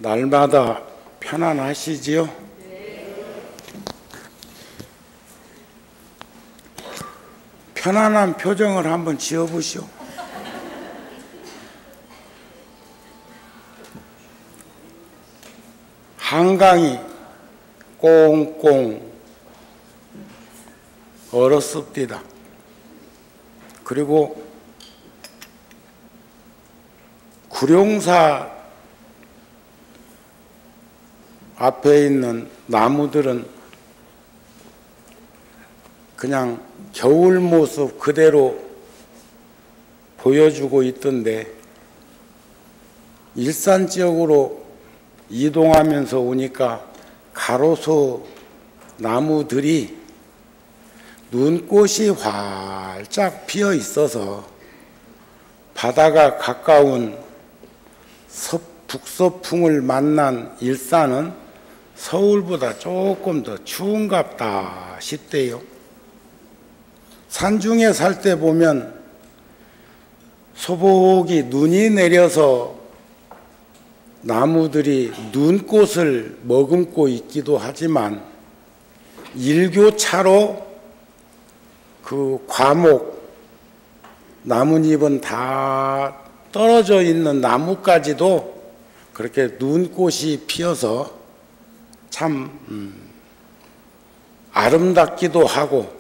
날마다 편안하시지요? 편안한 표정을 한번 지어보시오. 한강이 꽁꽁 얼었습니다. 그리고 구룡사 앞에 있는 나무들은 그냥 겨울 모습 그대로 보여주고 있던데, 일산 지역으로 이동하면서 오니까 가로수 나무들이 눈꽃이 활짝 피어 있어서 바다가 가까운 북서풍을 만난 일산은 서울보다 조금 더 추운갑다 싶대요. 산중에 살 때 보면 소복이 눈이 내려서 나무들이 눈꽃을 머금고 있기도 하지만, 일교차로 그 과목, 나뭇잎은 다 떨어져 있는 나무까지도 그렇게 눈꽃이 피어서 참 아름답기도 하고,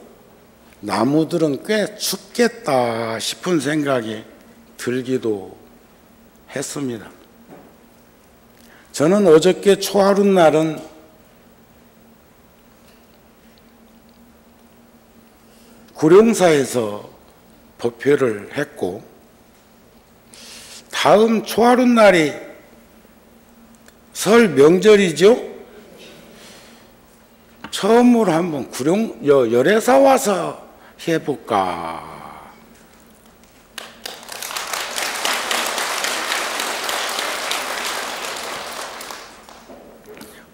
나무들은 꽤 춥겠다 싶은 생각이 들기도 했습니다. 저는 어저께 초하룻날은 구룡사에서 법회를 했고, 다음 초하룻날이 설 명절이죠. 처음으로 한번 열애사 와서 해볼까.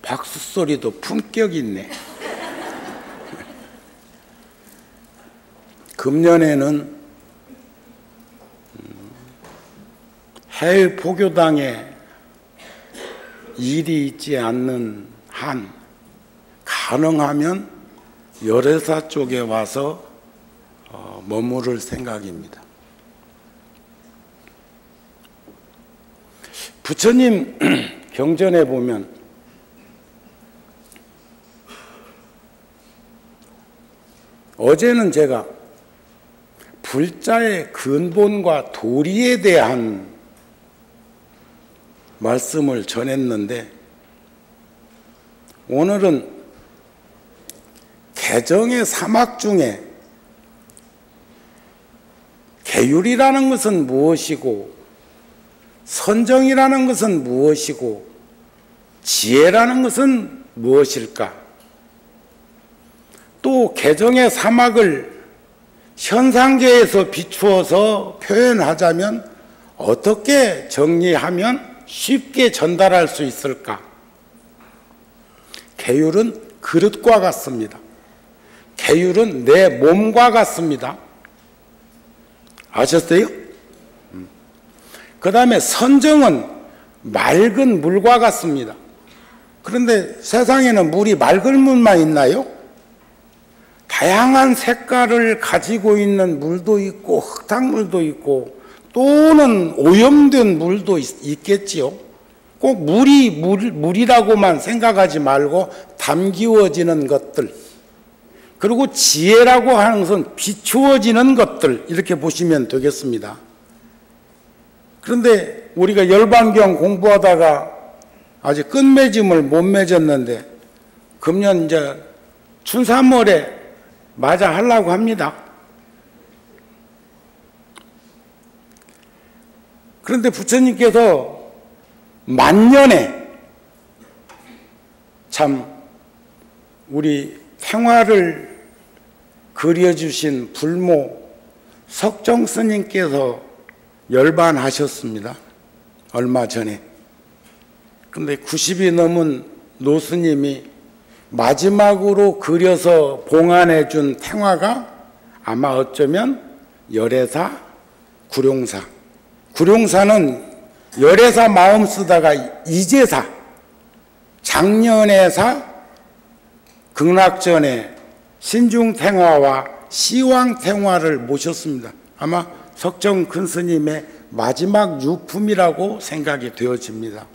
박수 소리도 품격 있네. 금년에는 해일 포교당에 일이 있지 않는 한 가능하면 열애사 쪽에 와서 머무를 생각입니다. 부처님 경전에 보면 어제는 제가 불자의 근본과 도리에 대한 말씀을 전했는데, 오늘은 개정의 사막 중에 계율이라는 것은 무엇이고, 선정이라는 것은 무엇이고, 지혜라는 것은 무엇일까? 또 개정의 사막을 현상계에서 비추어서 표현하자면 어떻게 정리하면 쉽게 전달할 수 있을까? 계율은 그릇과 같습니다. 계율은 내 몸과 같습니다. 아셨어요? 그 다음에 선정은 맑은 물과 같습니다. 그런데 세상에는 물이 맑은 물만 있나요? 다양한 색깔을 가지고 있는 물도 있고, 흙탕물도 있고, 또는 오염된 물도 있겠지요. 꼭 물이라고만 생각하지 말고 담기워지는 것들, 그리고 지혜라고 하는 것은 비추어지는 것들, 이렇게 보시면 되겠습니다. 그런데 우리가 열반경 공부하다가 아직 끝맺음을 못 맺었는데, 금년 이제 춘삼월에 맞아 하려고 합니다. 그런데 부처님께서 만년에 참 우리 생활을 그려주신 불모 석정 스님께서 열반하셨습니다. 얼마 전에. 그런데 90이 넘은 노스님이 마지막으로 그려서 봉안해 준 탱화가 아마 어쩌면 열애사, 구룡사. 구룡사는 열애사 마음 쓰다가 이제사, 장년회사 극락전에 신중탱화와 시왕탱화를 모셨습니다. 아마 석정 큰스님의 마지막 유품이라고 생각이 되어집니다.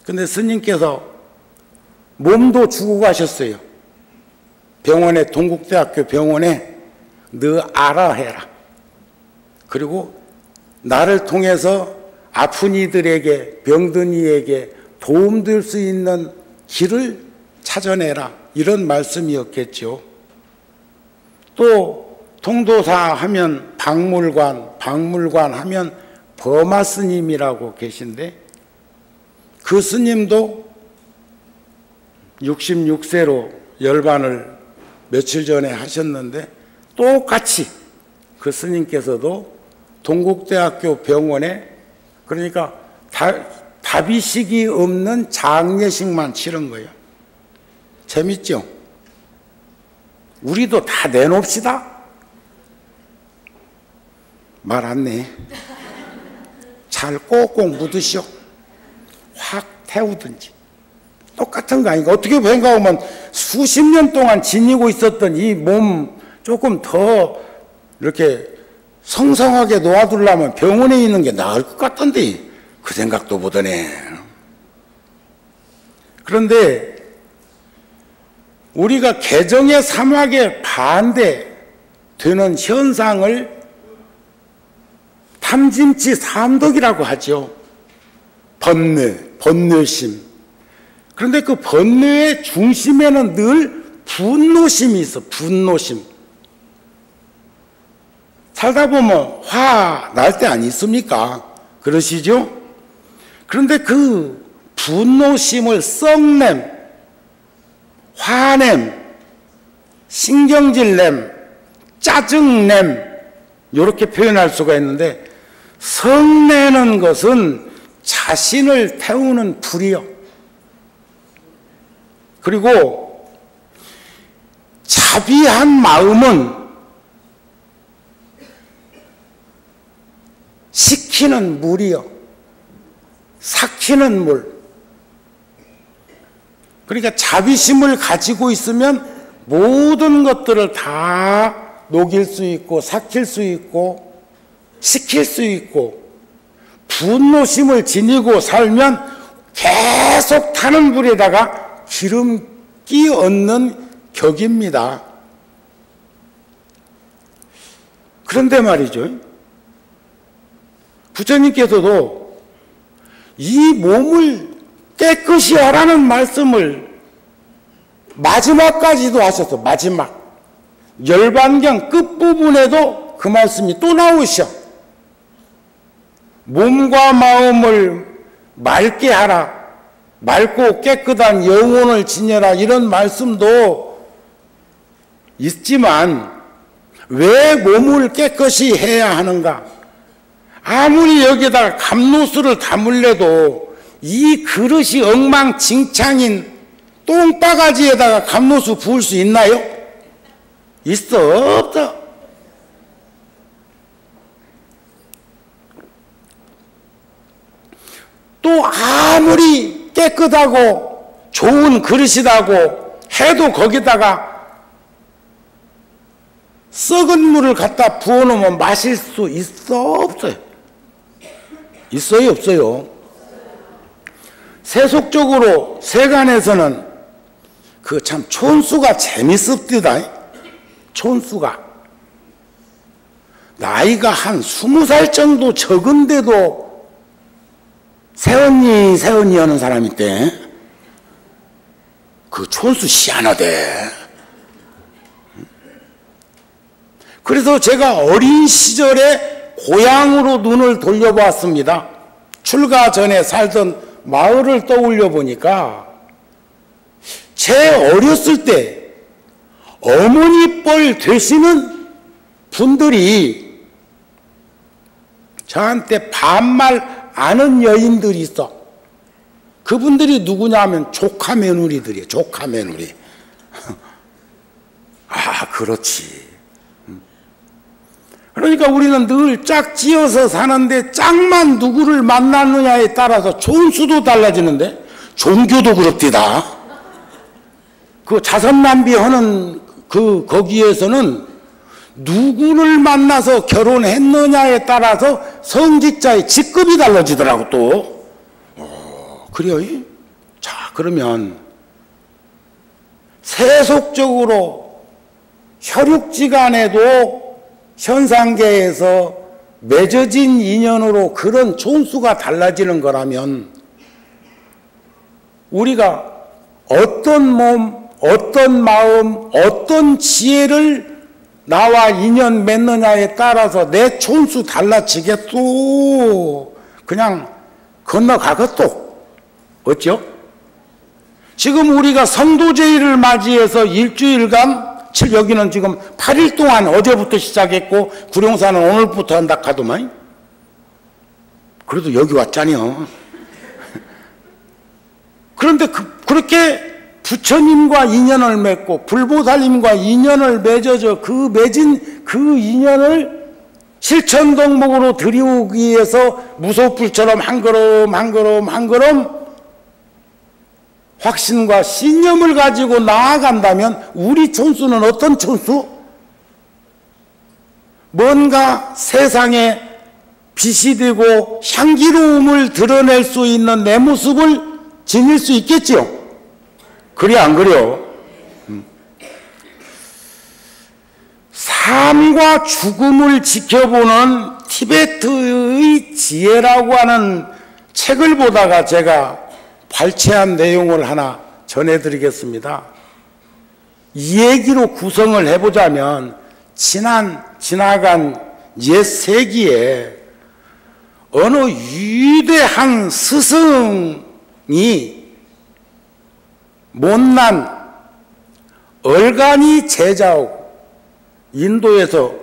근데 스님께서 몸도 주고 가셨어요. 병원에, 동국대학교 병원에 너 알아 해라. 그리고 나를 통해서 아픈 이들에게, 병든 이에게 도움될 수 있는 길을 찾아내라. 이런 말씀이었겠죠. 또 통도사 하면 박물관 하면 버마 스님이라고 계신데 그 스님도 66세로 열반을 며칠 전에 하셨는데 똑같이 그 스님께서도 동국대학교 병원에 그러니까 다비식이 없는 장례식만 치른 거예요. 재밌죠? 우리도 다 내놓읍시다. 말 안 내. 잘 꼭꼭 묻으시오. 확 태우든지. 똑같은 거 아닌가? 어떻게 생각하면 수십 년 동안 지니고 있었던 이 몸 조금 더 이렇게 성성하게 놓아두려면 병원에 있는 게 나을 것 같던데 그 생각도 못하네. 그런데 우리가 개정의 사막에 반대되는 현상을 탐진치 삼독이라고 하죠. 번뇌심. 그런데 그 번뇌의 중심에는 늘 분노심이 있어. 분노심. 살다 보면 화 날 때 아니 있습니까? 그러시죠? 그런데 그 분노심을 썩냄, 화냄, 신경질냄, 짜증냄 이렇게 표현할 수가 있는데 성내는 것은 자신을 태우는 불이요. 그리고 자비한 마음은 식히는 물이요. 삭히는 물. 그러니까 자비심을 가지고 있으면 모든 것들을 다 녹일 수 있고 삭힐 수 있고 식힐 수 있고 분노심을 지니고 살면 계속 타는 불에다가 기름기 얻는 격입니다. 그런데 말이죠. 부처님께서도 이 몸을 깨끗이 하라는 말씀을 마지막까지도 하셨어. 마지막. 열반경 끝부분에도 그 말씀이 또 나오셔. 몸과 마음을 맑게 하라. 맑고 깨끗한 영혼을 지녀라. 이런 말씀도 있지만 왜 몸을 깨끗이 해야 하는가? 아무리 여기다가 감로수를 담을래도 이 그릇이 엉망진창인 똥바가지에다가 감로수 부을 수 있나요? 있어? 없어? 또 아무리 깨끗하고 좋은 그릇이라고 해도 거기다가 썩은 물을 갖다 부어놓으면 마실 수 있어? 없어요? 있어요? 없어요? 세속적으로 세간에서는 그 참 촌수가 재밌습니다. 촌수가 나이가 한 20살 정도 적은데도 새언니 하는 사람 있대. 그 촌수 희한하대. 그래서 제가 어린 시절에 고향으로 눈을 돌려보았습니다. 출가 전에 살던 마을을 떠올려 보니까 제 어렸을 때 어머니 뻘 되시는 분들이 저한테 반말 아는 여인들이 있어. 그분들이 누구냐 하면 조카 며느리들이에요. 조카 며느리. 아, 그렇지. 그러니까 우리는 늘 짝지어서 사는데 짝만 누구를 만나느냐에 따라서 촌수도 달라지는데 종교도 그렇디다. 그 자선 낭비하는 거기에서는 누구를 만나서 결혼했느냐에 따라서 성직자의 직급이 달라지더라고 또. 그래요? 자, 그러면 세속적으로 혈육지간에도 현상계에서 맺어진 인연으로 그런 촌수가 달라지는 거라면 우리가 어떤 몸, 어떤 마음, 어떤 지혜를 나와 인연 맺느냐에 따라서 내 촌수 달라지겠소. 그냥 건너가겠소. 어쩌? 지금 우리가 성도제의를 맞이해서 일주일간, 여기는 지금 8일 동안 어제부터 시작했고 구룡사는 오늘부터 한다 하더만. 그래도 여기 왔잖여. 그런데 그렇게 부처님과 인연을 맺고 불보살님과 인연을 맺어져 그 맺은 그 인연을 실천덕목으로 들이우기 위해서 무소불처럼 한 걸음 한 걸음 한 걸음 확신과 신념을 가지고 나아간다면 우리 촌수는 어떤 촌수? 뭔가 세상에 빛이 되고 향기로움을 드러낼 수 있는 내 모습을 지닐 수 있겠지요? 그래 안 그래요? 삶과 죽음을 지켜보는 티베트의 지혜라고 하는 책을 보다가 제가 발췌한 내용을 하나 전해드리겠습니다. 이 얘기로 구성을 해보자면 지나간 옛 세기에 어느 위대한 스승이 못난 얼간이 제자하고 인도에서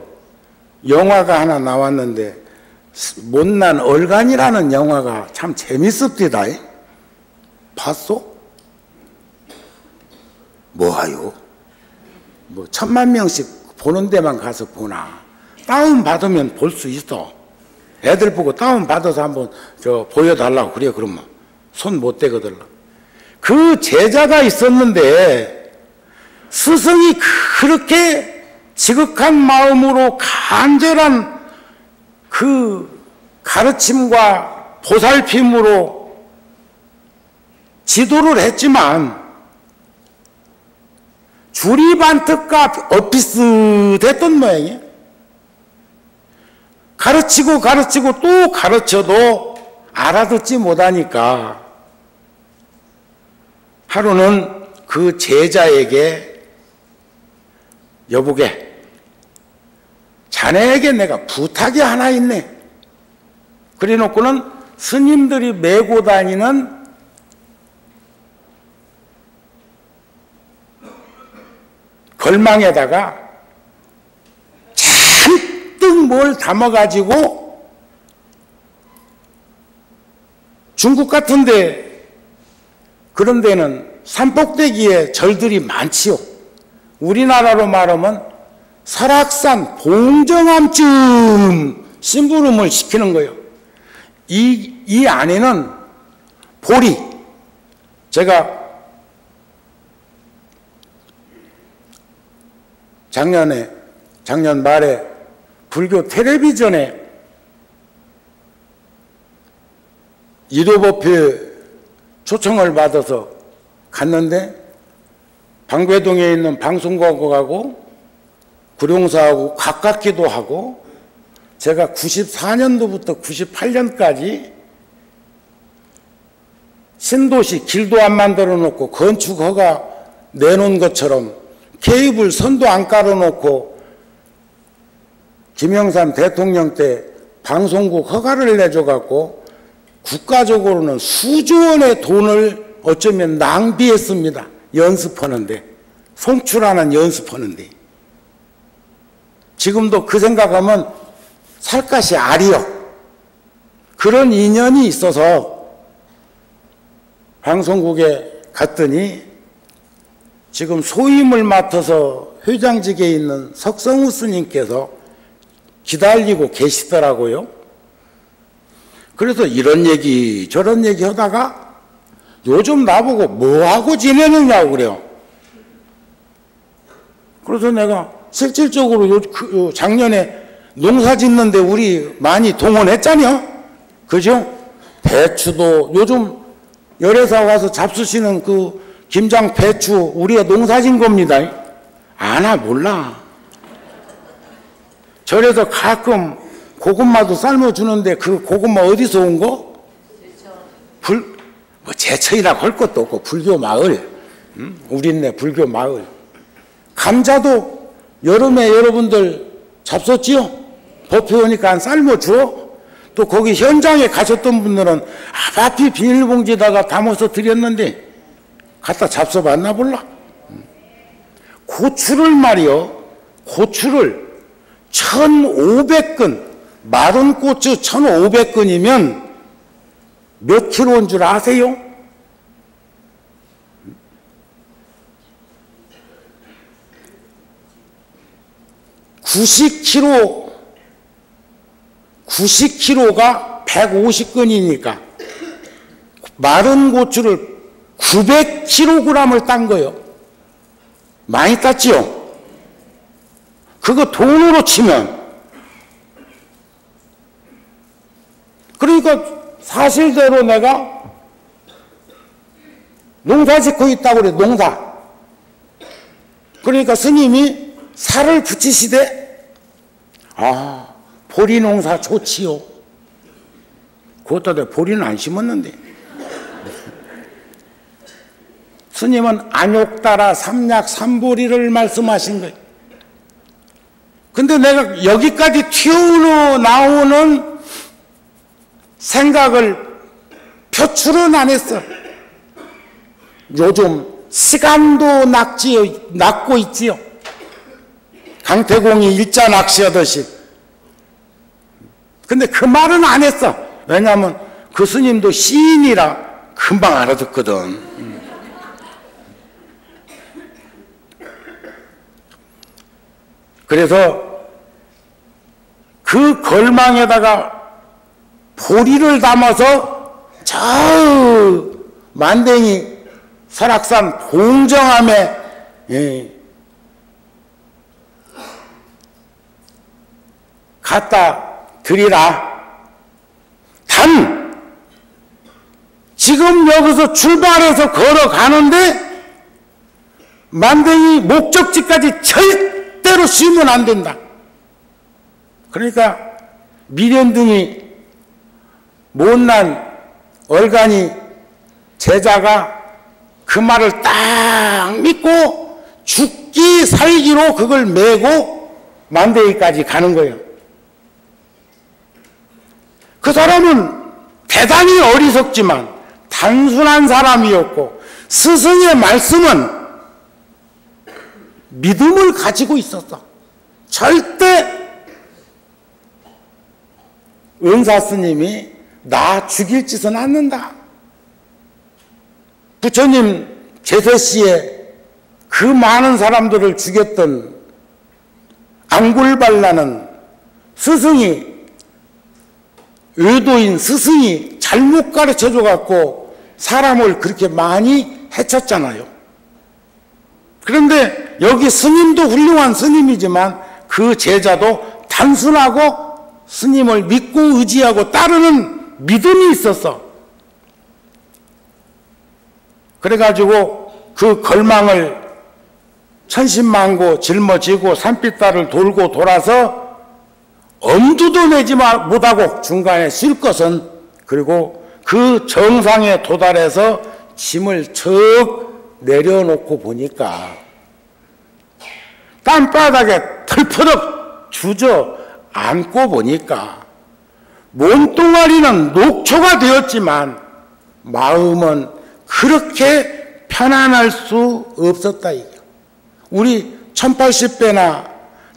영화가 하나 나왔는데 못난 얼간이라는 영화가 참 재밌었디다. 봤소? 뭐하요? 뭐 1000만 명씩 보는 데만 가서 보나. 다운받으면 볼 수 있어. 애들 보고 다운받아서 한번 보여달라고 그래. 그러면 손 못 대거들라. 그 제자가 있었는데 스승이 그렇게 지극한 마음으로 간절한 그 가르침과 보살핌으로 지도를 했지만 주리반특과 엇비슷했던 모양이에요. 가르치고 또 가르쳐도 알아듣지 못하니까 하루는 그 제자에게 여보게 자네에게 내가 부탁이 하나 있네. 그래 놓고는 스님들이 메고 다니는 걸망에다가 잔뜩 뭘 담아가지고 중국 같은데 그런 데는 산꼭대기에 절들이 많지요. 우리나라로 말하면 설악산 봉정암쯤 심부름을 시키는 거예요. 이 안에는 보리, 제가 작년 말에 불교 텔레비전에 일요법회 초청을 받아서 갔는데 방배동에 있는 방송국하고 구룡사하고 가깝기도 하고 제가 94년도부터 98년까지 신도시 길도 안 만들어 놓고 건축 허가 내놓은 것처럼 케이블 선도 안 깔아놓고 김영삼 대통령 때 방송국 허가를 내줘갖고 국가적으로는 수조 원의 돈을 어쩌면 낭비했습니다. 연습하는데, 송출하는 연습하는데. 지금도 그 생각하면 살갗이 아리요. 그런 인연이 있어서 방송국에 갔더니 지금 소임을 맡아서 회장직에 있는 석성우 스님께서 기다리고 계시더라고요. 그래서 이런 얘기 저런 얘기 하다가 요즘 나보고 뭐하고 지내느냐고 그래요. 그래서 내가 실질적으로 작년에 농사 짓는데 우리 많이 동원했잖아요. 그죠? 배추도 요즘 열애사 와서 잡수시는 그 김장 배추 우리가 농사 짓는 겁니다. 아나 몰라. 절에서 가끔 고구마도 삶아주는데 그 고구마 어디서 온 거? 뭐 제철이라고 할 것도 없고 불교 마을. 우리네 불교 마을. 감자도 여름에 여러분들 잡섰지요? 법회 오니까 삶아줘. 또 거기 현장에 가셨던 분들은 아바피 비닐봉지에다가 담아서 드렸는데 갖다 잡숴봤나 몰라. 고추를 말이요. 고추를 1,500근, 마른 고추 1,500근이면 몇 킬로인 줄 아세요? 90kg가 150근이니까 마른 고추를 900kg을 딴 거예요. 많이 땄지요? 그거 돈으로 치면. 그러니까 사실대로 내가 농사 짓고 있다고 그래, 농사. 그러니까 스님이 살을 붙이시되, 아, 보리 농사 좋지요. 그것도 내가 보리는 안 심었는데. 스님은 안욕따라 삼약 삼보리를 말씀하신 거예요. 근데 내가 여기까지 튀어나오는 생각을 표출은 안 했어. 요즘 시간도 낚고 있지요. 강태공이 일자 낚시하듯이. 근데 그 말은 안 했어. 왜냐하면 그 스님도 시인이라 금방 알아듣거든. 그래서 그 걸망에다가 보리를 담아서 저 만댕이 설악산 봉정암에 갖다 드리라. 단 지금 여기서 출발해서 걸어가는데 만댕이 목적지까지 절대로 쉬면 안 된다. 그러니까 미련둥이 못난 얼간이 제자가 그 말을 딱 믿고 죽기 살기로 그걸 메고 만대기까지 가는 거예요. 그 사람은 대단히 어리석지만 단순한 사람이었고 스승의 말씀은 믿음을 가지고 있었어. 절대 은사 스님이 나 죽일 짓은 않는다. 부처님 제세시에 그 많은 사람들을 죽였던 앙굴발라는 스승이, 의도인 스승이 잘못 가르쳐줘 갖고 사람을 그렇게 많이 해쳤잖아요. 그런데 여기 스님도 훌륭한 스님이지만 그 제자도 단순하고 스님을 믿고 의지하고 따르는 믿음이 있었어. 그래가지고 그 걸망을 천신만고 짊어지고 산빛달을 돌고 돌아서 엄두도 내지 못하고 중간에 쉴 것은, 그리고 그 정상에 도달해서 짐을 척 내려놓고 보니까 땀바닥에 털퍼덕 주저앉고 보니까 몸뚱아리는 녹초가 되었지만 마음은 그렇게 편안할 수 없었다 이게. 우리 1080배나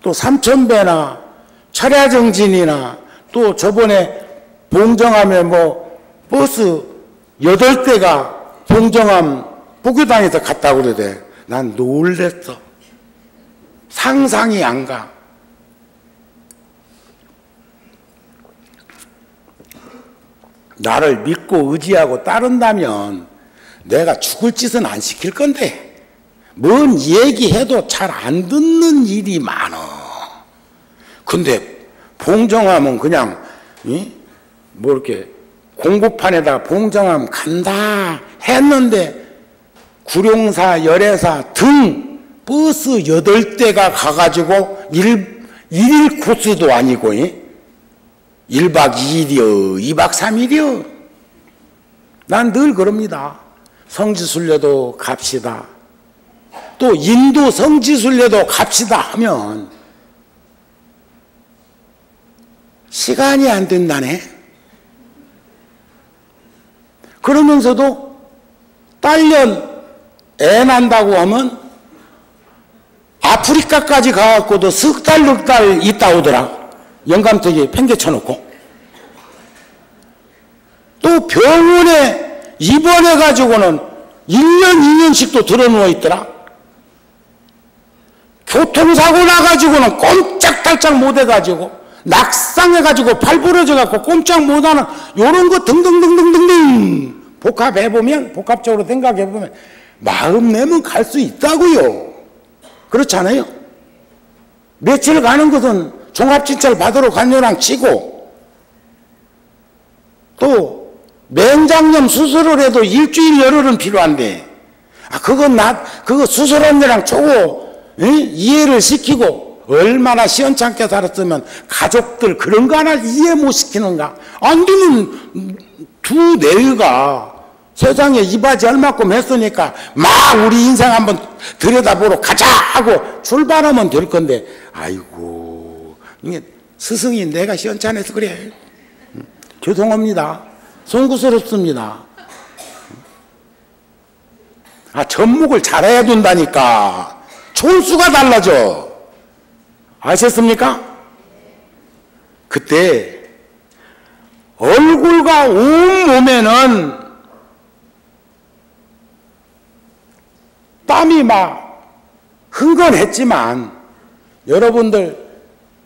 또 3000배나 철야정진이나 또 저번에 봉정암에 뭐 버스 8대가 봉정암 포교당에서 갔다고 그러대. 난 놀랬어. 상상이 안 가. 나를 믿고 의지하고 따른다면 내가 죽을 짓은 안 시킬 건데 뭔 얘기해도 잘 안 듣는 일이 많어. 근데 봉정하면 그냥 뭐 이렇게 공구판에다 봉정하면 간다 했는데 구룡사, 열애사 등 버스 8대가 가가지고 일일 코스도 아니고 1박 2일이요 2박 3일이요. 난 늘 그럽니다. 성지순례도 갑시다. 또 인도 성지순례도 갑시다 하면 시간이 안 된다네. 그러면서도 딸년 애 난다고 하면 아프리카까지 가갖고도 석 달, 넉 달 있다 오더라. 영감택에 팽개쳐놓고. 또 병원에 입원해가지고는 1년, 2년씩도 들어누워 있더라. 교통사고 나가지고는 꼼짝달짝 못해가지고 낙상해가지고 발 부러져갖고 꼼짝 못하는 요런 거 등등등등등등 복합해보면, 복합적으로 생각해보면 마음 내면 갈 수 있다고요. 그렇지 않아요? 며칠 가는 것은 종합진찰 받으러 간요랑 치고 또 맹장염 수술을 해도 일주일 열흘은 필요한데 그거 수술하느랑 초고 이해를 시키고 얼마나 시원찮게 살았으면 가족들 그런 거 하나 이해 못 시키는가. 안 되면 두 내외가 세상에 이바지 얼마큼 했으니까 막 우리 인생 한번 들여다보러 가자 하고 출발하면 될 건데 아이고 이게 스승이 내가 시원찮아서 그래. 죄송합니다. 송구스럽습니다. 접목을 잘해야 된다니까. 촌수가 달라져. 아셨습니까? 그때 얼굴과 온몸에는 땀이 막 흥건했지만 여러분들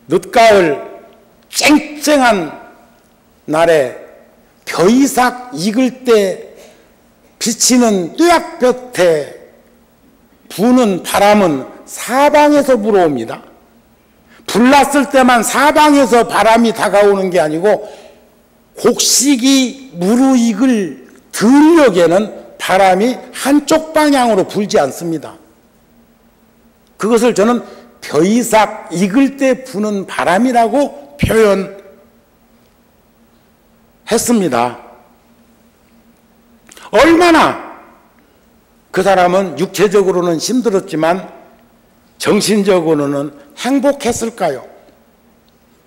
늦가을 쨍쨍한 날에 벼이삭 익을 때 비치는 뙤약볕에 부는 바람은 사방에서 불어옵니다. 불났을 때만 사방에서 바람이 다가오는 게 아니고 곡식이 무르익을 들녘에는 바람이 한쪽 방향으로 불지 않습니다. 그것을 저는 벼이삭 익을 때 부는 바람이라고 표현했습니다. 얼마나 그 사람은 육체적으로는 힘들었지만 정신적으로는 행복했을까요?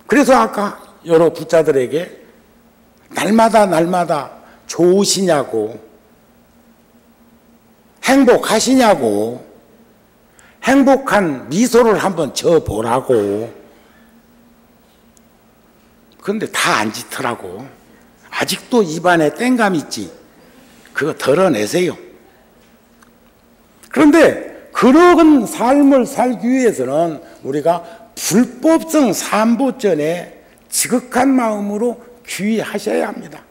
그래서 아까 여러 부자들에게 날마다 좋으시냐고, 행복하시냐고, 행복한 미소를 한번 져보라고. 그런데 다 안 짓더라고. 아직도 입안에 땡감 있지. 그거 덜어내세요. 그런데 그런 삶을 살기 위해서는 우리가 불법성 삼보전에 지극한 마음으로 귀의하셔야 합니다.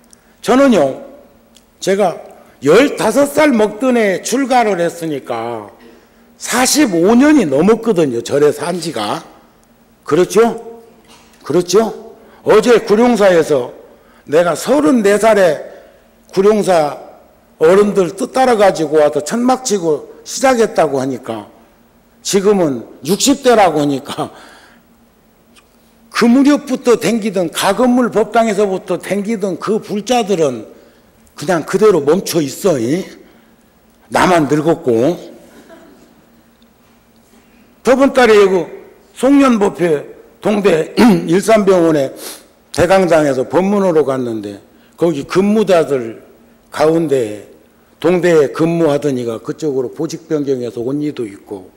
저는요, 제가 15살 먹던 애 출가를 했으니까 45년이 넘었거든요. 절에 산 지가. 그렇죠? 그렇죠? 어제 구룡사에서 내가 34살에 구룡사 어른들 뜻 따라가지고 와서 천막치고 시작했다고 하니까 지금은 60대라고 하니까 그 무렵부터 댕기던 가건물 법당에서부터 댕기던 그 불자들은 그냥 그대로 멈춰 있어. 나만 늙었고. 저번 달에 그 송년법회 동대 일산병원에 대강당에서 법문으로 갔는데 거기 근무자들 가운데 동대에 근무하던 이가 그쪽으로 보직 변경해서 온 이도 있고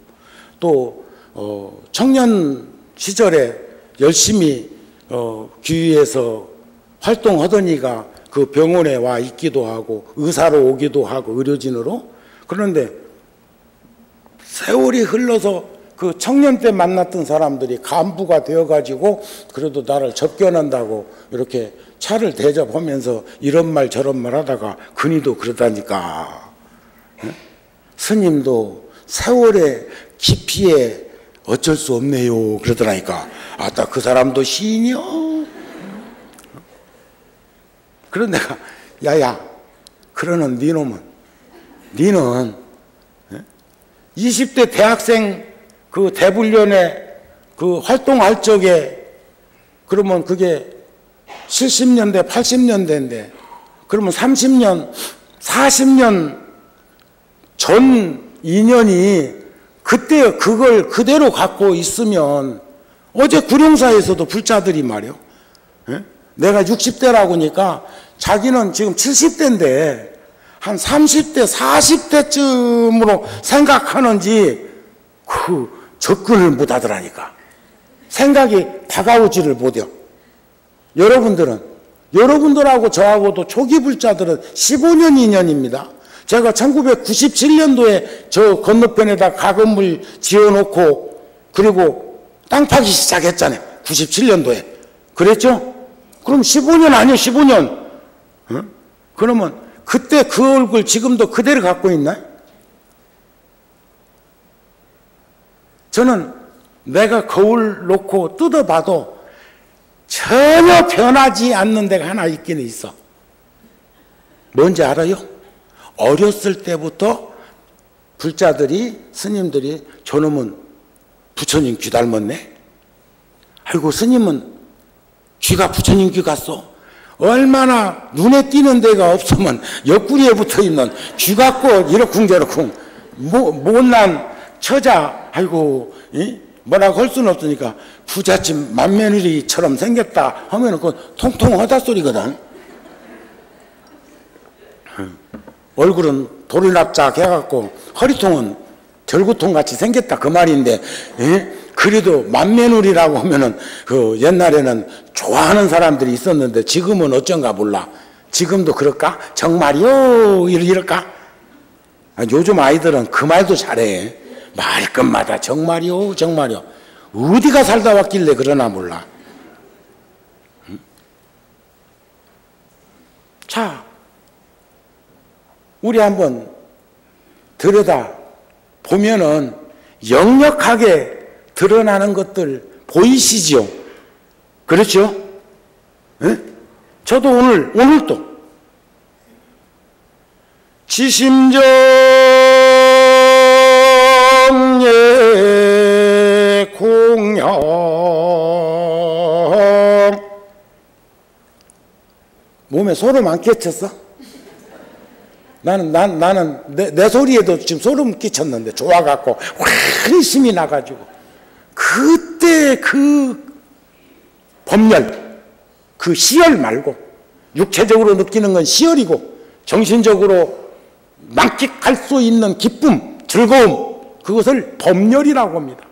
또 청년 시절에 열심히 귀위해서 활동하던 이가 그 병원에 와 있기도 하고 의사로 오기도 하고 의료진으로. 그런데 세월이 흘러서 그 청년 때 만났던 사람들이 간부가 되어가지고 그래도 나를 접견한다고 이렇게 차를 대접하면서 이런 말 저런 말 하다가 그니도 그러다니까. 스님도 세월의 깊이에 어쩔 수 없네요 그러더라니까. 아따 그 사람도 시인이요. 그런 내가 야야 그러는 니는 20대 대학생 그 대불련에 그 활동할 적에 그러면 그게 70년대 80년대인데 그러면 30년 40년 전 인연이 그때 그걸 그대로 갖고 있으면 어제 구룡사에서도 불자들이 말이요. 내가 60대라고 하니까 자기는 지금 70대인데 한 30대 40대쯤으로 생각하는지 그 접근을 못 하더라니까. 생각이 다가오지를 못해요. 여러분들하고 저하고도 초기 불자들은 15년 인연입니다. 제가 1997년도에 저 건너편에다 가건물 지어놓고 그리고 땅 파기 시작했잖아요. 97년도에. 그랬죠? 그럼 15년 아니에요, 15년. 그러면 그때 그 얼굴 지금도 그대로 갖고 있나요? 저는 내가 거울 놓고 뜯어봐도 전혀 변하지 않는 데가 하나 있긴 있어. 뭔지 알아요? 어렸을 때부터 불자들이 스님들이 저놈은 부처님 귀 닮았네. 아이고 스님은 귀가 부처님 귀 같소. 얼마나 눈에 띄는 데가 없으면 옆구리에 붙어있는 귀 같고 이러쿵저러쿵 못난 처자 아이고 뭐라고 할 수는 없으니까 부잣집 맏며느리처럼 생겼다 하면은 그 통통 허다 소리거든. 얼굴은 도리납작 해갖고 허리통은 절구통 같이 생겼다 그 말인데 그래도 맏며느리라고 하면은 그 옛날에는 좋아하는 사람들이 있었는데 지금은 어쩐가 몰라. 지금도 그럴까? 정말이요? 이럴까? 요즘 아이들은 그 말도 잘해. 말끝마다 정말이요? 정말이요? 어디가 살다 왔길래 그러나 몰라. 자, 우리 한번 들여다 보면은 역력하게 드러나는 것들 보이시죠? 그렇죠? 네? 저도 오늘도 지심정예 공양 몸에 소름 안 끼쳤어? 나는 내 소리에도 지금 소름 끼쳤는데 좋아갖고 훨씬이 나가지고 그때 그 법열 그 시열 말고 육체적으로 느끼는 건 시열이고 정신적으로 만끽할 수 있는 기쁨 즐거움 그것을 법열이라고 합니다.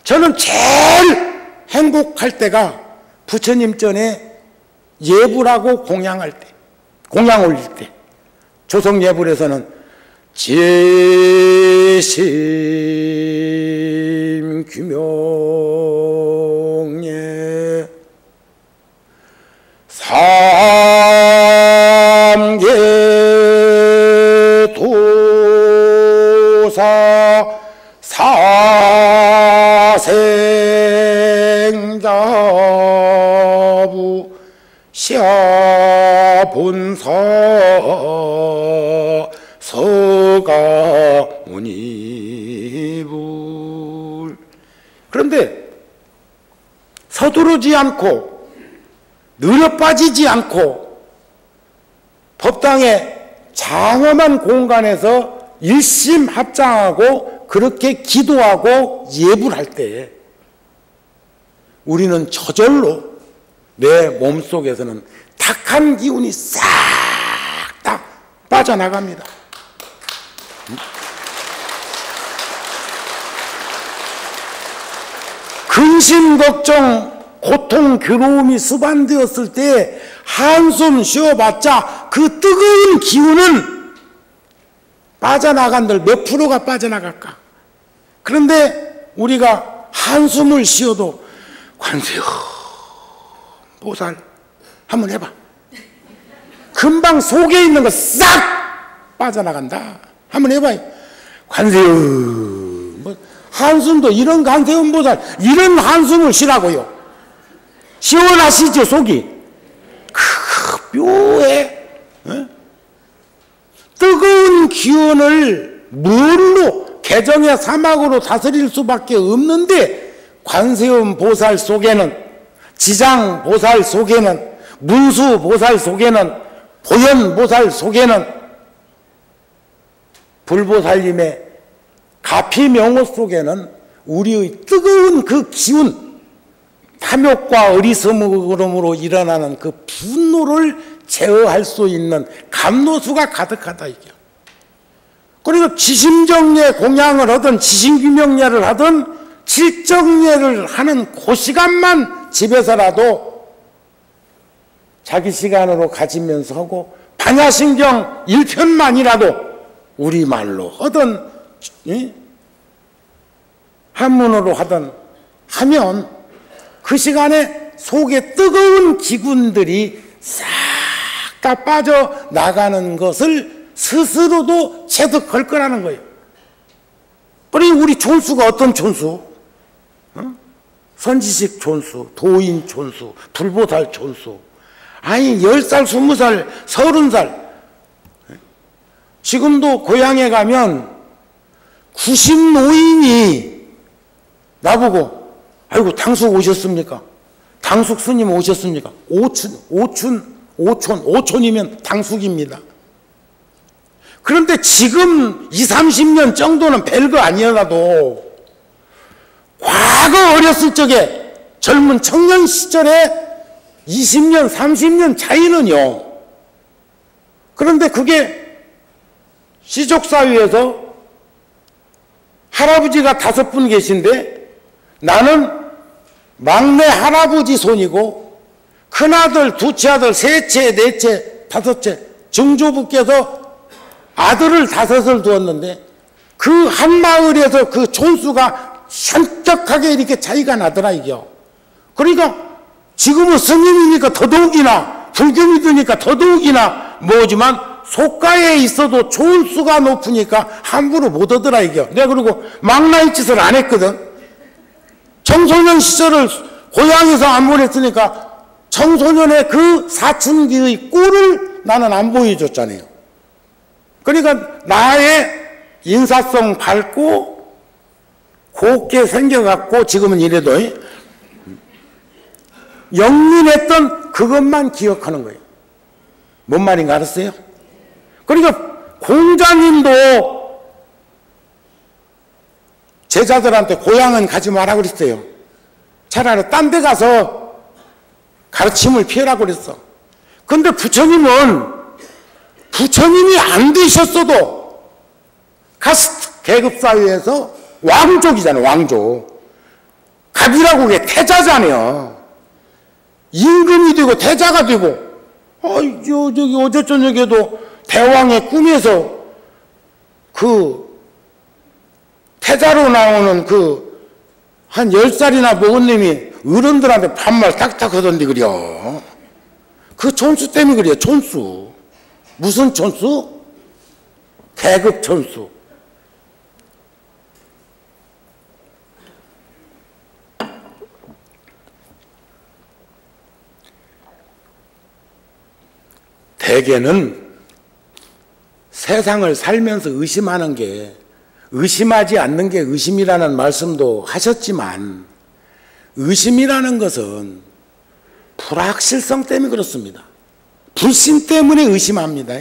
저는 제일 행복할 때가 부처님 전에 예불하고 공양할 때 공양 올릴 때 조성 예불에서는 제심 규명예 삼계 도사 사생자부 시아본사 서가모니불. 그런데 서두르지 않고 느려 빠지지 않고 법당의 장엄한 공간에서 일심합장하고 그렇게 기도하고 예불할 때 우리는 저절로 내 몸속에서는 탁한 기운이 싹 다 빠져나갑니다. 근심 걱정 고통 괴로움이 수반되었을 때 한숨 쉬어봤자 그 뜨거운 기운은 빠져나간들 몇 프로가 빠져나갈까? 그런데 우리가 한숨을 쉬어도 관세음 보살 한번 해봐. 금방 속에 있는 거 싹 빠져나간다. 한번 해봐요. 관세음, 뭐 한숨도 이런 관세음보다 이런 한숨을 쉬라고요. 시원하시죠, 속이? 묘해. 뜨거운 기운을 물로 개정의 사막으로 다스릴 수밖에 없는데, 관세음 보살 속에는, 지장 보살 속에는, 문수 보살 속에는, 보현 보살 속에는, 불보살님의 가피명호 속에는 우리의 뜨거운 그 기운, 탐욕과 어리석음으로 일어나는 그 분노를 제어할 수 있는 감로수가 가득하다 이게. 그리고 지심정예 공양을 하든 지심규명예를 하든 칠정예를 하는 그 시간만 집에서라도 자기 시간으로 가지면서 하고, 반야신경 1편만이라도 우리말로 하든 한문으로 하든 하면 그 시간에 속에 뜨거운 기군들이 싹 다 빠져나가는 것을 스스로도 체득할 거라는 거예요. 그리고 우리 촌수가 어떤 촌수? 선지식 촌수, 도인 촌수, 불보살 촌수. 아니 10살, 20살, 30살. 지금도 고향에 가면 90노인이 나보고, 아이고 당숙 오셨습니까? 당숙 스님 오셨습니까? 오촌이면 당숙입니다. 그런데 지금 20, 30년 정도는 별거 아니어도 과거 어렸을 적에 젊은 청년 시절에 20년, 30년 차이는요. 그런데 그게 시족사회에서 할아버지가 5분 계신데 나는 막내 할아버지 손이고 큰아들, 둘째 아들, 셋째, 넷째, 다섯째 증조부께서 아들을 5을 두었는데 그 한 마을에서 그 촌수가 현격하게 이렇게 차이가 나더라 이게요. 그러니까 지금은 스님이니까 더더욱이나 불교 믿으니까 더더욱이나 뭐지만 속가에 있어도 촌수가 높으니까 함부로 못 하더라 이게요. 내가 그리고 막나이 짓을 안 했거든. 청소년 시절을 고향에서 안 보냈으니까 청소년의 그 사춘기의 꼴을 나는 안 보여줬잖아요. 그러니까 나의 인사성 밝고 곱게 생겨갖고 지금은 이래도 영민했던 그것만 기억하는 거예요. 뭔 말인가 알았어요? 그러니까 공자님도 제자들한테 고향은 가지 마라 그랬어요. 차라리 딴 데 가서 가르침을 피하라고 그랬어. 근데 부처님은 부처님이 안 되셨어도 카스트 계급사회에서 왕족이잖아요. 왕족. 갑이라고 그게 태자잖아요. 임금이 되고 태자가 되고 저기 어제 저녁에도 대왕의 꿈에서 그 태자로 나오는 그 한 10살이나 먹은 놈이 어른들한테 반말 딱딱 하던데 그려. 그 촌수 때문에 그래요. 촌수. 무슨 촌수? 계급 촌수. 대개는 세상을 살면서 의심하는 게, 의심하지 않는 게 의심이라는 말씀도 하셨지만 의심이라는 것은 불확실성 때문에 그렇습니다. 불신 때문에 의심합니다.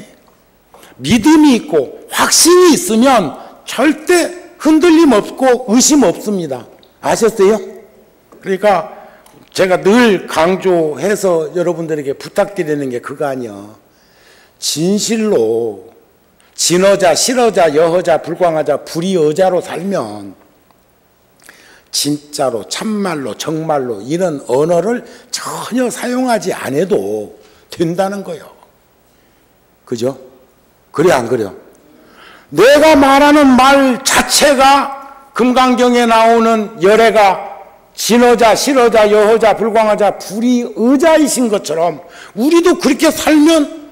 믿음이 있고 확신이 있으면 절대 흔들림 없고 의심 없습니다. 아셨어요? 그러니까 제가 늘 강조해서 여러분들에게 부탁드리는 게 그거 아니야. 진실로 진어자, 실어자, 여허자, 불광하자, 불이어자로 살면 진짜로 참말로 정말로 이런 언어를 전혀 사용하지 않아도 된다는 거예요. 그죠? 그래 안 그래요? 내가 말하는 말 자체가 금강경에 나오는 열애가 진어자, 실어자, 여허자, 불광하자, 불이의자이신 것처럼 우리도 그렇게 살면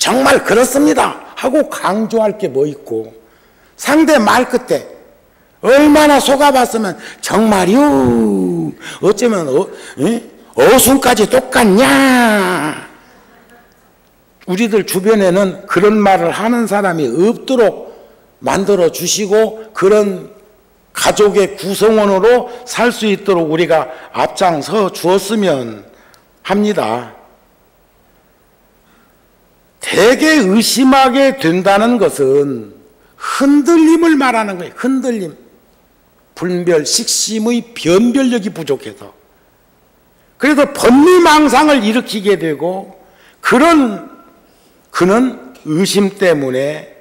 정말 그렇습니다 하고 강조할 게 뭐 있고, 상대 말 끝에 얼마나 속아봤으면 정말요, 어쩌면 어순까지 똑같냐. 우리들 주변에는 그런 말을 하는 사람이 없도록 만들어 주시고, 그런 가족의 구성원으로 살 수 있도록 우리가 앞장서 주었으면 합니다. 되게 의심하게 된다는 것은 흔들림을 말하는 거예요. 흔들림. 분별, 식심의 변별력이 부족해서. 그래서 법리망상을 일으키게 되고, 그는 의심 때문에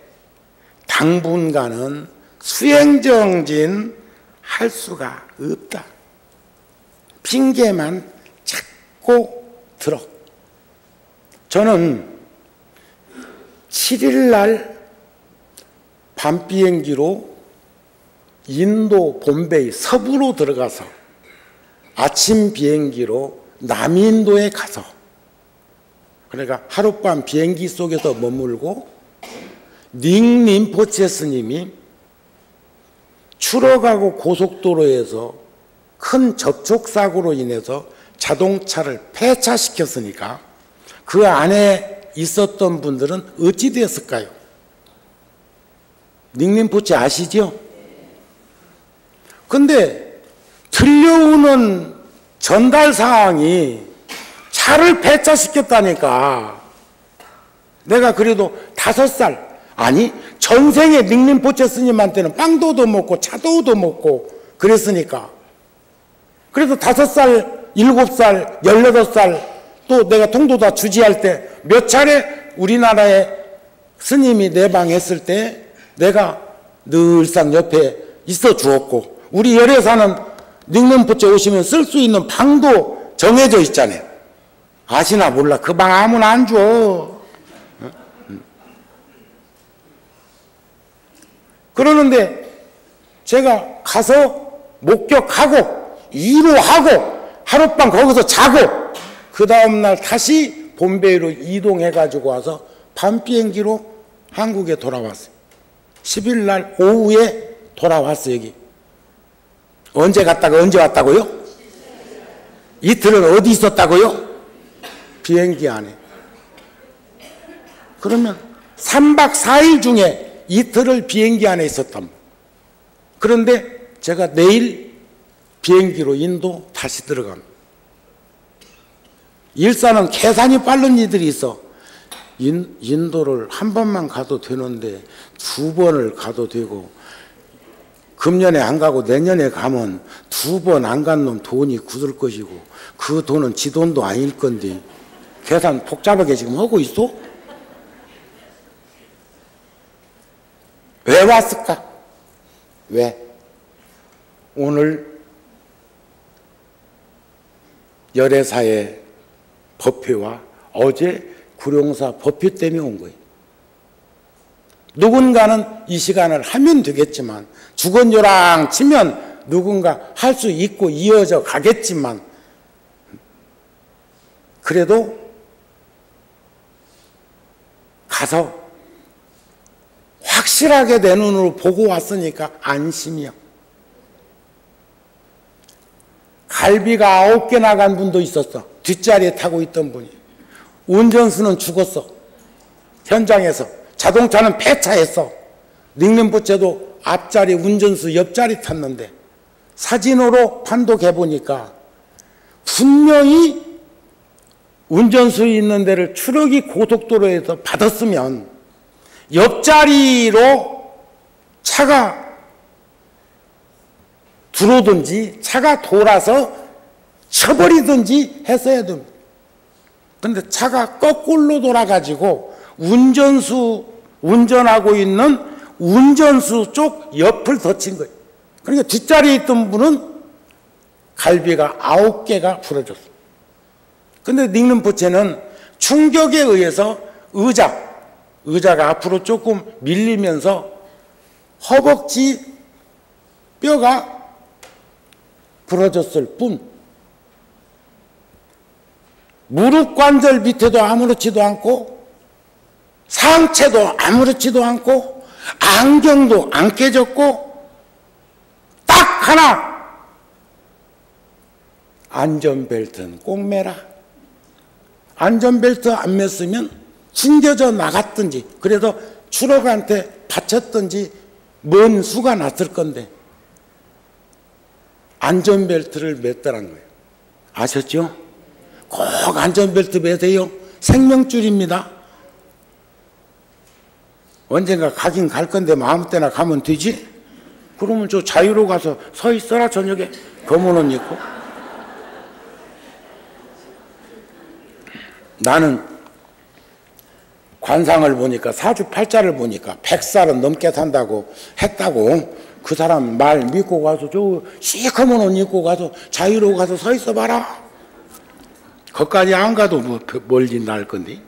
당분간은 수행정진 할 수가 없다. 핑계만 찾고 들어. 저는 7일날 밤 비행기로 인도 봄베이 서부로 들어가서 아침 비행기로 남인도에 가서, 그러니까 하룻밤 비행기 속에서 머물고, 닉림포체 스님이 추락하고 고속도로에서 큰 접촉사고로 인해서 자동차를 폐차시켰으니까 그 안에 있었던 분들은 어찌 되었을까요? 닉림포체 아시죠? 근데 들려오는 전달 사항이 차를 폐차시켰다니까. 내가 그래도 5살, 아니 전생에 닉림포체 스님한테는 빵도 얻어먹고 차도 얻어먹고 그랬으니까. 그래서 5살, 7살, 18살 또 내가 통도다 주지할 때 몇 차례 우리나라에 스님이 내방했을 때 내가 늘상 옆에 있어 주었고, 우리 열애사는 닉림포체 오시면 쓸 수 있는 방도 정해져 있잖아요. 아시나 몰라. 그 방 아무나 안 줘. 그러는데 제가 가서 목격하고 위로하고 하룻밤 거기서 자고 그 다음날 다시 봄베이로 이동해가지고 와서 밤 비행기로 한국에 돌아왔어요. 10일날 오후에 돌아왔어요. 여기. 언제 갔다가 언제 왔다고요? 이틀은 어디 있었다고요? 비행기 안에. 그러면 3박 4일 중에 이틀을 비행기 안에 있었단. 그런데 제가 내일 비행기로 인도 다시 들어갑니다. 일산은 계산이 빠른 이들이 있어. 인도를 한 번만 가도 되는데 2번을 가도 되고, 금년에 안 가고 내년에 가면 2번 안 간 놈 돈이 굳을 것이고, 그 돈은 지 돈도 아닐 건데 계산 복잡하게 지금 하고 있어? 왜 왔을까? 왜? 오늘 열애사의 법회와 어제 구룡사 법회 때문에 온 거예요. 누군가는 이 시간을 하면 되겠지만, 주건조랑 치면 누군가 할 수 있고 이어져 가겠지만, 그래도 가서 확실하게 내 눈으로 보고 왔으니까 안심이요. 갈비가 9개 나간 분도 있었어. 뒷자리에 타고 있던 분이. 운전수는 죽었어. 현장에서. 자동차는 폐차했어. 닉림포체도 앞자리 운전수 옆자리 탔는데, 사진으로 판독해 보니까 분명히 운전수 있는 데를 추력이 고속도로에서 받았으면 옆자리로 차가 들어오든지 차가 돌아서 쳐버리든지 했어야 됩니다. 그런데 차가 거꾸로 돌아가지고 운전하고 있는 운전수 쪽 옆을 덮친 거예요. 그러니까 뒷자리에 있던 분은 갈비가 9개가 부러졌어요. 그런데 닉림포체는 충격에 의해서 의자가 앞으로 조금 밀리면서 허벅지 뼈가 부러졌을 뿐, 무릎 관절 밑에도 아무렇지도 않고 상체도 아무렇지도 않고 안경도 안 깨졌고 딱 하나, 안전벨트는 꼭 매라. 안전벨트 안 맸으면 튕겨져 나갔든지 그래서 추락한테 다쳤든지 뭔 수가 났을 건데 안전벨트를 맸더란 거예요. 아셨죠? 꼭 안전벨트 매세요. 생명줄입니다. 언젠가 가긴 갈 건데 아무 때나 가면 되지? 그러면 저 자유로 가서 서 있어라. 저녁에 검은 옷 입고. 나는 관상을 보니까 사주팔자를 보니까 100살은 넘게 산다고 했다고. 그 사람 말 믿고 가서 저 시커먼 옷 입고 가서 자유로 가서 서 있어 봐라. 거기까지 안 가도 뭐 멀리 날 건데.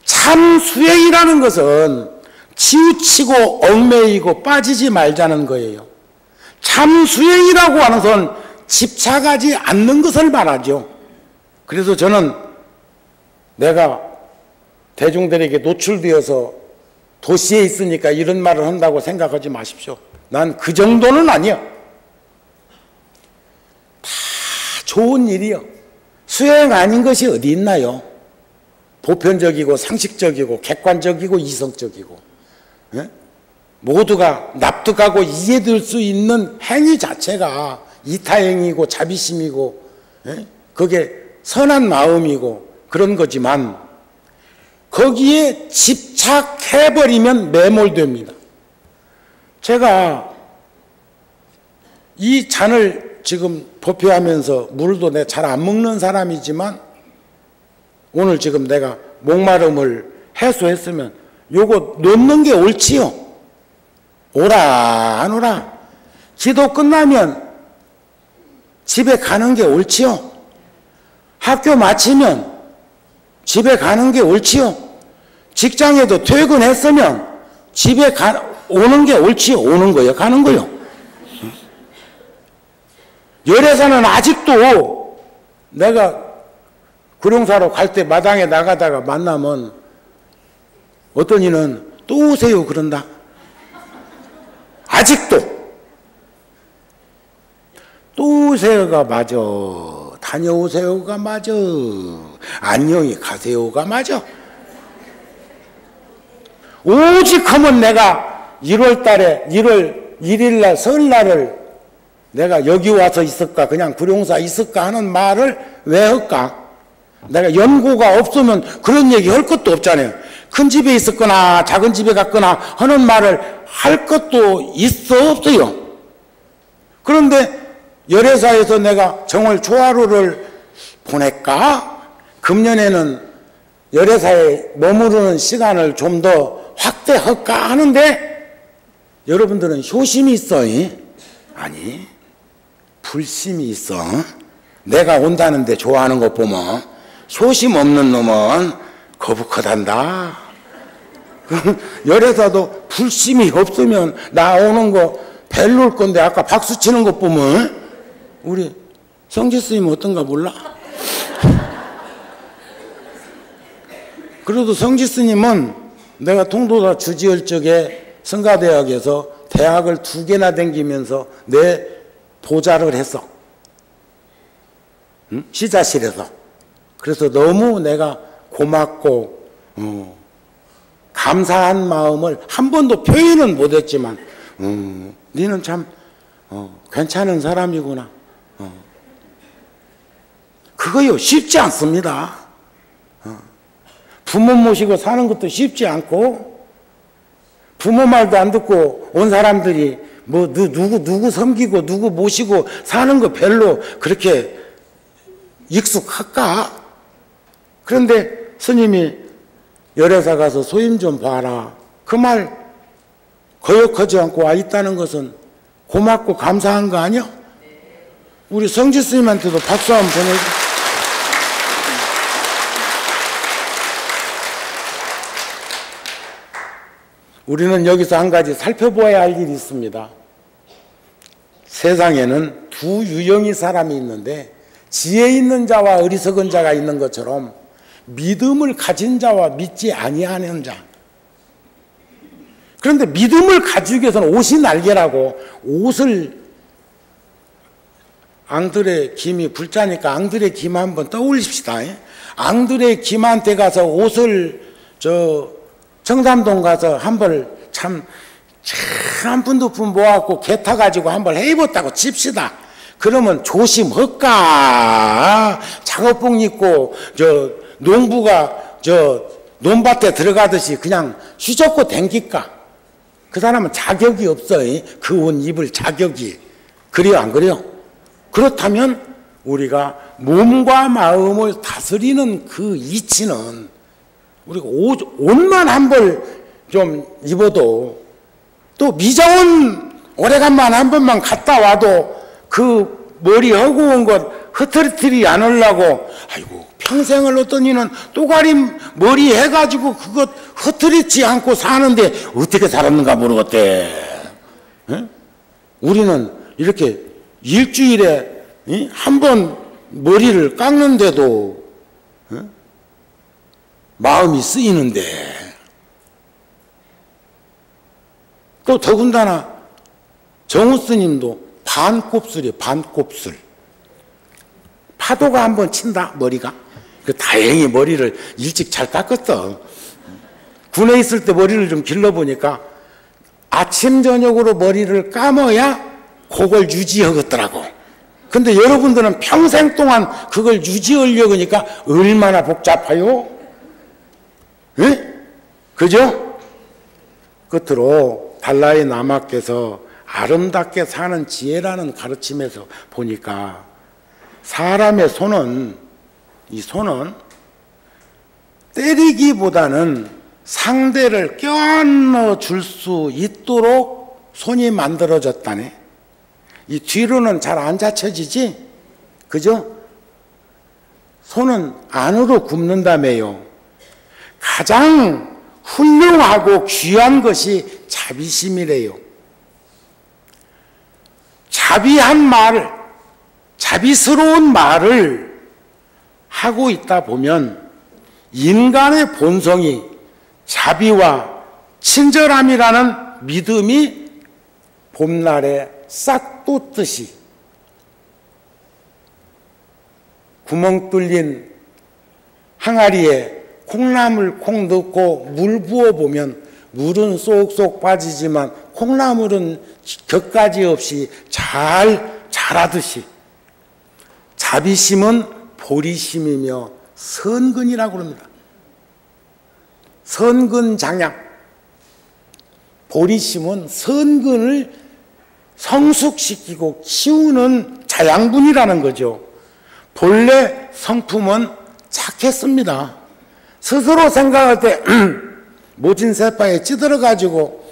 참 수행이라는 것은 치우치고 얽매이고 빠지지 말자는 거예요. 참 수행이라고 하는 것은 집착하지 않는 것을 말하죠. 그래서 저는 내가 대중들에게 노출되어서 도시에 있으니까 이런 말을 한다고 생각하지 마십시오. 난 그 정도는 아니야. 다 좋은 일이요. 수행 아닌 것이 어디 있나요? 보편적이고 상식적이고 객관적이고 이성적이고, 예? 모두가 납득하고 이해될 수 있는 행위 자체가 이타행위고 자비심이고, 예? 그게 선한 마음이고 그런 거지만 거기에 집착해버리면 매몰됩니다. 제가 이 잔을 지금 법회하면서 물도 내가 잘 안 먹는 사람이지만 오늘 지금 내가 목마름을 해소했으면 요거 놓는 게 옳지요. 오라 안 오라. 기도 끝나면 집에 가는 게 옳지요. 학교 마치면 집에 가는 게 옳지요. 직장에도 퇴근했으면 집에 오는 게 옳지요. 오는 거요, 가는 거요. 열애사는 아직도 내가 구룡사로 갈 때 마당에 나가다가 만나면 어떤 이는 또 오세요 그런다. 아직도 또 오세요가 맞아. 다녀오세요가 맞아. 안녕히 가세요가 맞아. 오직 하면 내가 1월 달에 1월 1일 날 설날을 내가 여기 와서 있을까 그냥 구룡사 있을까 하는 말을 왜 할까? 내가 연고가 없으면 그런 얘기 할 것도 없잖아요. 큰 집에 있었거나 작은 집에 갔거나 하는 말을 할 것도 있어 없어요. 그런데 열애사에서 내가 정월 초하루를 보낼까? 금년에는 열애사에 머무르는 시간을 좀 더 확대할까 하는데 여러분들은 효심이 있어? 아니, 불심이 있어. 내가 온다는데 좋아하는 것 보면 효심 없는 놈은 거북하단다. 열애사도 불심이 없으면 나 오는 거 벨놓을 건데 아까 박수 치는 것 보면 우리 성지 스님 어떤가 몰라? 그래도 성지 스님은 내가 통도사 주지을 적에 성가대학에서 대학을 2개나 다니면서 내 보좌를 했어. 응? 시자실에서. 그래서 너무 내가 고맙고 감사한 마음을 한 번도 표현은 못했지만 너는 참 괜찮은 사람이구나. 그거요 쉽지 않습니다. 부모 모시고 사는 것도 쉽지 않고 부모 말도 안 듣고 온 사람들이 뭐 누구 섬기고 누구 모시고 사는 거 별로 그렇게 익숙할까? 그런데 스님이 열애사 가서 소임 좀 봐라. 그 말 거역하지 않고 와 있다는 것은 고맙고 감사한 거 아니야? 우리 성지 스님한테도 박수 한번 보내줘. 우리는 여기서 한 가지 살펴보아야 할 일이 있습니다. 세상에는 두 유형의 사람이 있는데 지혜 있는 자와 어리석은 자가 있는 것처럼 믿음을 가진 자와 믿지 아니하는 자. 그런데 믿음을 가지기 위해서는 옷이 날개라고 옷을 앙드레 김이 불자니까 앙드레 김 한번 떠올립시다. 앙드레 김한테 가서 옷을 청담동 가서 한 벌 한 푼 두 푼 모아갖고 개 타가지고 한 벌 해입었다고 칩시다. 그러면 조심할까? 작업복 입고 농부가 논밭에 들어가듯이 그냥 휘젓고 댕길까? 그 사람은 자격이 없어. 그 옷 입을 자격이. 그래요, 안 그래요? 그렇다면 우리가 몸과 마음을 다스리는 그 이치는 우리가 옷만 한 벌 좀 입어도 또 미장원 오래간만 한 번만 갔다 와도 그 머리 허구한 것 흐트리트리 안 하려고 아이고 평생을 어떤 이는 또가리 머리 해가지고 그것 흐트리지 않고 사는데 어떻게 살았는가 모르겠대. 에? 우리는 이렇게 일주일에 한 번 머리를 깎는데도 마음이 쓰이는데 또 더군다나 정우 스님도 반곱슬이에요. 반곱슬. 파도가 한번 친다 머리가. 다행히 머리를 일찍 잘 깎았어. 군에 있을 때 머리를 좀 길러보니까 아침 저녁으로 머리를 감아야 그걸 유지하겠더라고. 근데 여러분들은 평생 동안 그걸 유지하려고 하니까 얼마나 복잡해요? 예? 그죠? 끝으로 달라이 라마께서 아름답게 사는 지혜라는 가르침에서 보니까 사람의 손은 이 손은 때리기보다는 상대를 껴안아 줄 수 있도록 손이 만들어졌다네. 이 뒤로는 잘 안 받쳐지지? 그죠? 손은 안으로 굽는다며요. 가장 훌륭하고 귀한 것이 자비심이래요. 자비한 말을, 자비스러운 말을 하고 있다 보면 인간의 본성이 자비와 친절함이라는 믿음이 봄날에 싹 돋듯이 구멍 뚫린 항아리에 콩나물 콩 넣고 물 부어보면 물은 쏙쏙 빠지지만 콩나물은 격가지 없이 잘 자라듯이 자비심은 보리심이며 선근이라고 합니다. 선근장약. 보리심은 선근을 성숙시키고 키우는 자양분이라는 거죠. 본래 성품은 착했습니다. 스스로 생각할 때 모진 세파에 찌들어가지고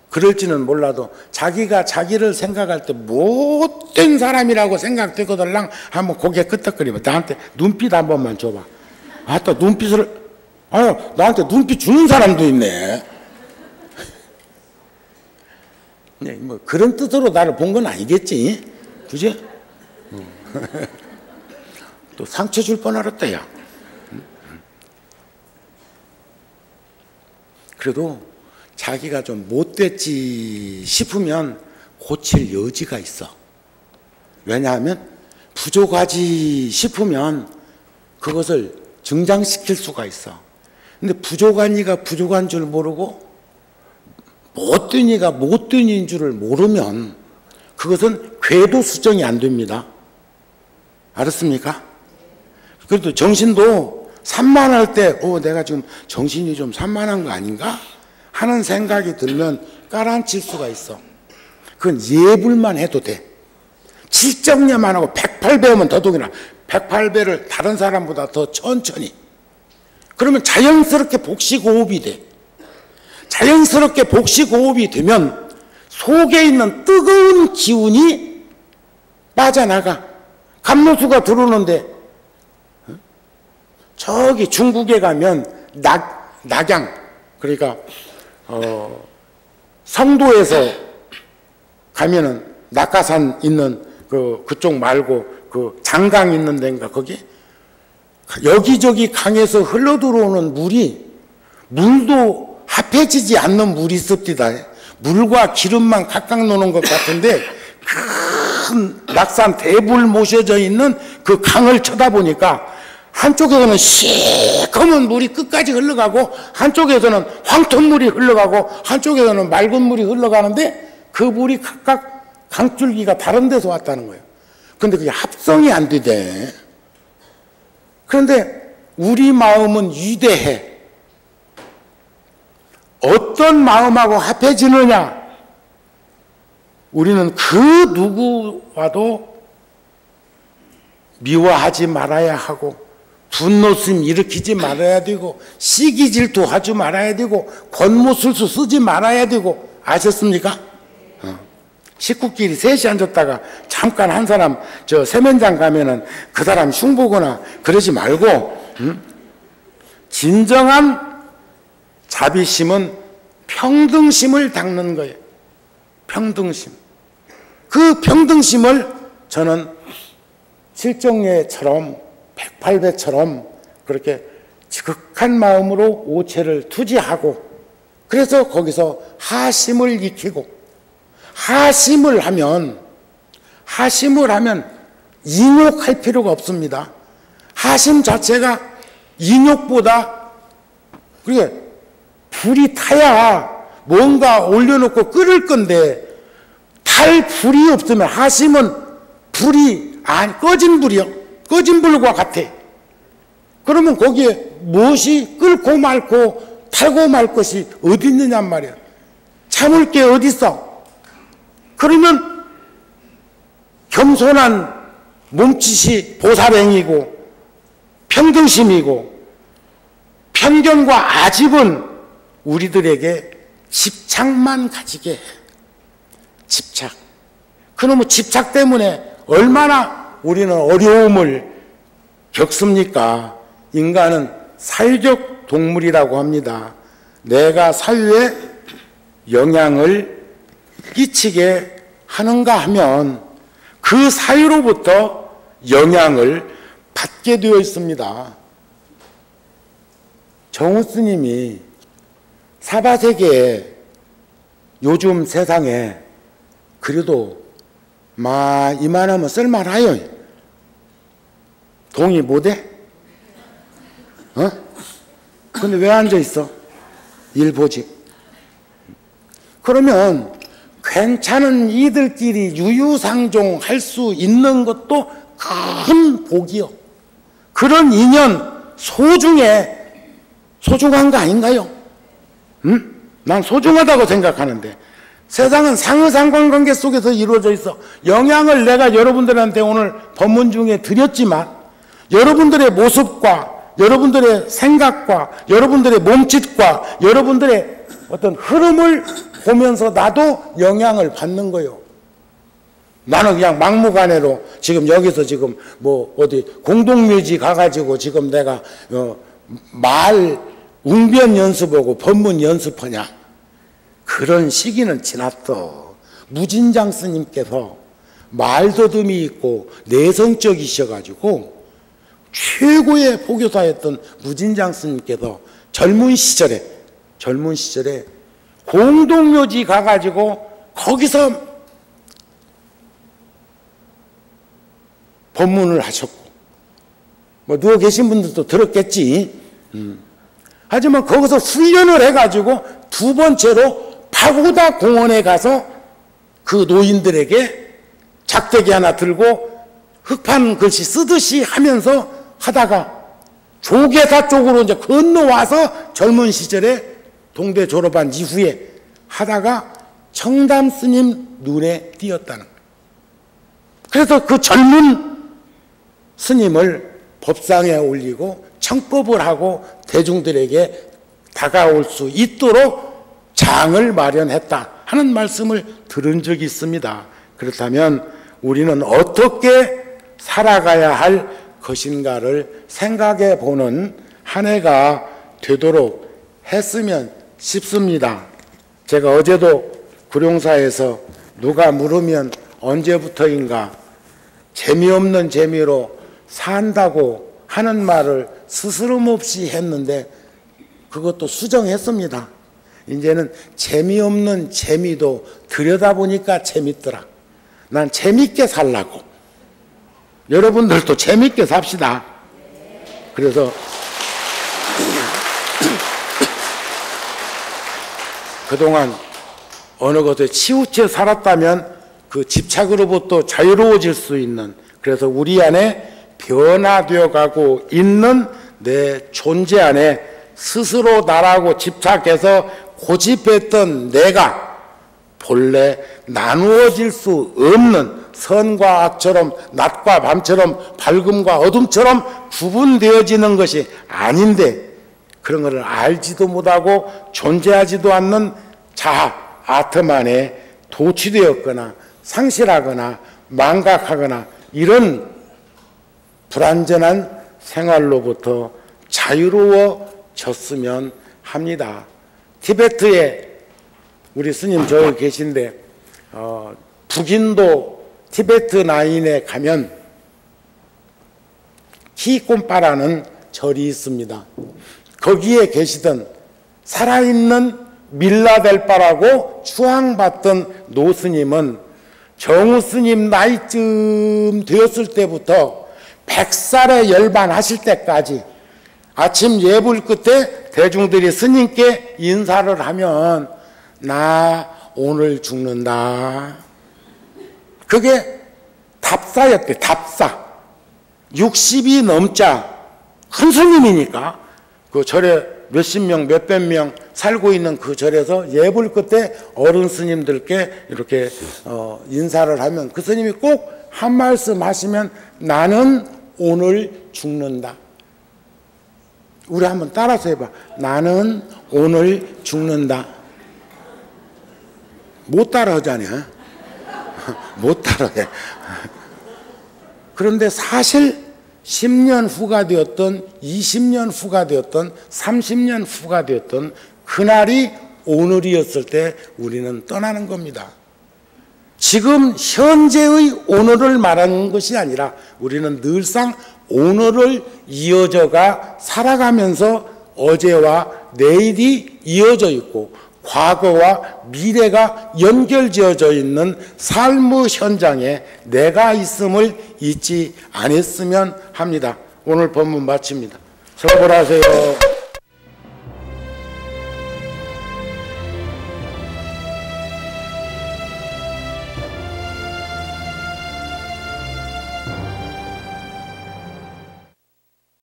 그럴지는 몰라도 자기가 자기를 생각할 때 못된 사람이라고 생각되거들랑 한번 고개 끄덕거리면 나한테 눈빛 한 번만 줘봐. 또 눈빛을 나한테 눈빛 주는 사람도 있네. 네, 그런 뜻으로 나를 본 건 아니겠지, 그지? 또 상처 줄 뻔하랬다, 야. 그래도 자기가 좀 못됐지 싶으면 고칠 여지가 있어. 왜냐하면 부족하지 싶으면 그것을 증장시킬 수가 있어. 근데 부족한 이가 부족한 줄 모르고 못된 이가 못된 이인 줄을 모르면 그것은 궤도 수정이 안 됩니다. 알았습니까? 그래도 정신도 산만할 때 내가 지금 정신이 좀 산만한 거 아닌가? 하는 생각이 들면 깔아앉힐 수가 있어. 그건 예불만 해도 돼. 7정례만 하고 108배우면 더더욱이나 108배를 다른 사람보다 더 천천히. 그러면 자연스럽게 복식호흡이 돼. 자연스럽게 복식호흡이 되면 속에 있는 뜨거운 기운이 빠져나가. 감로수가 들어오는데 저기 중국에 가면 낙양, 그러니까 성도에서 가면은 낙가산 있는 그쪽 말고 그 장강 있는 데인가 거기 여기저기 강에서 흘러들어오는 물도 합해지지 않는 물이 있습니다. 물과 기름만 각각 노는 것 같은데 큰 낙산 대불 모셔져 있는 그 강을 쳐다보니까 한쪽에서는 시커먼 물이 끝까지 흘러가고 한쪽에서는 황토물이 흘러가고 한쪽에서는 맑은 물이 흘러가는데 그 물이 각각 강줄기가 다른 데서 왔다는 거예요. 그런데 그게 합성이 안 되대. 그런데 우리 마음은 위대해. 어떤 마음하고 합해지느냐? 우리는 그 누구와도 미워하지 말아야 하고 분노심 일으키지 말아야 되고 시기 질투하지 말아야 되고 권모술수 쓰지 말아야 되고 아셨습니까? 식구끼리 셋이 앉았다가 잠깐 한 사람 저 세면장 가면은 그 사람 흉보거나 그러지 말고 진정한 자비심은 평등심을 닦는 거예요. 평등심. 그 평등심을 저는 실종예처럼 108배처럼 그렇게 지극한 마음으로 오체를 투지하고 그래서 거기서 하심을 익히고 하심을 하면 인욕할 필요가 없습니다. 하심 자체가 인욕보다 그게 불이 타야 뭔가 올려놓고 끓을 건데 탈 불이 없으면 하심은 불이 꺼진 불이요. 꺼진 불과 같아. 그러면 거기에 무엇이 끓고 말고 타고 말 것이 어디 있느냔 말이야. 참을 게 어디 있어? 그러면 겸손한 몸짓이 보살행이고 평등심이고 편견과 아집은 우리들에게 집착만 가지게 해. 집착. 그놈의 집착 때문에 얼마나 우리는 어려움을 겪습니까? 인간은 사회적 동물이라고 합니다. 내가 사회에 영향을 끼치게 하는가 하면 그 사회로부터 영향을 받게 되어 있습니다. 정우 스님이 사바세계에 요즘 세상에 그래도 이만하면 쓸만하여. 동의 못해? 근데 왜 앉아있어? 일 보지. 그러면 괜찮은 이들끼리 유유상종할 수 있는 것도 큰 복이요. 그런 인연 소중한 거 아닌가요? 난 소중하다고 생각하는데 세상은 상호상관관계 속에서 이루어져 있어. 영향을 내가 여러분들한테 오늘 법문 중에 드렸지만 여러분들의 모습과 여러분들의 생각과 여러분들의 몸짓과 여러분들의 어떤 흐름을 보면서 나도 영향을 받는 거요. 나는 그냥 막무가내로 지금 여기서 지금 어디 공동묘지 가가지고 지금 내가 말 웅변 연습하고 법문 연습하냐? 그런 시기는 지났어. 무진장 스님께서 말더듬이 있고 내성적이셔가지고 최고의 포교사였던 무진장 스님께서 젊은 시절에 공동묘지 가가지고 거기서 법문을 하셨고 누워 계신 분들도 들었겠지. 하지만 거기서 훈련을 해가지고 두 번째로 파고다 공원에 가서 그 노인들에게 작대기 하나 들고 흑판 글씨 쓰듯이 하면서 하다가 조계사 쪽으로 이제 건너와서 젊은 시절에 동대 졸업한 이후에 하다가 청담 스님 눈에 띄었다는 거예요. 그래서 그 젊은 스님을 법상에 올리고 청법을 하고 대중들에게 다가올 수 있도록 장을 마련했다 하는 말씀을 들은 적이 있습니다. 그렇다면 우리는 어떻게 살아가야 할 것인가를 생각해 보는 한 해가 되도록 했으면 싶습니다. 제가 어제도 구룡사에서 누가 물으면 언제부터인가 재미없는 재미로 산다고 하는 말을 스스럼없이 했는데 그것도 수정했습니다. 이제는 재미없는 재미도 들여다보니까 재밌더라. 난 재밌게 살라고. 여러분들도 재밌게 삽시다. 그래서 그동안 어느 것에 치우쳐 살았다면 그 집착으로부터 자유로워질 수 있는, 그래서 우리 안에 변화되어 가고 있는 내 존재 안에 스스로 나라고 집착해서 고집했던 내가 본래 나누어질 수 없는 선과 악처럼 낮과 밤처럼 밝음과 어둠처럼 구분되어지는 것이 아닌데 그런 것을 알지도 못하고 존재하지도 않는 자아, 아트만에 도취되었거나 상실하거나 망각하거나 이런 불완전한 생활로부터 자유로워졌으면 합니다. 티베트에 우리 스님 저기 계신데 북인도 티베트 라인에 가면 키꼼파라는 절이 있습니다. 거기에 계시던 살아있는 밀라델바라고 추앙받던 노스님은 정우스님 나이쯤 되었을 때부터 100살에 열반하실 때까지 아침 예불 끝에 대중들이 스님께 인사를 하면 나 오늘 죽는다. 그게 답사였대. 답사. 60이 넘자 큰 스님이니까 그 절에 몇십 명, 몇백 명 살고 있는 그 절에서 예불 끝에 어른 스님들께 이렇게 인사를 하면 그 스님이 꼭 한 말씀 하시면 나는 오늘 죽는다. 우리 한번 따라서 해봐. 나는 오늘 죽는다. 못 따라하잖아. 못 따라해. 그런데 사실 10년 후가 되었던 20년 후가 되었던 30년 후가 되었던 그날이 오늘이었을 때 우리는 떠나는 겁니다. 지금 현재의 오늘을 말하는 것이 아니라 우리는 늘상 오늘을 이어져가 살아가면서 어제와 내일이 이어져 있고 과거와 미래가 연결지어져 있는 삶의 현장에 내가 있음을 잊지 않았으면 합니다. 오늘 본문 마칩니다. 성불하세요.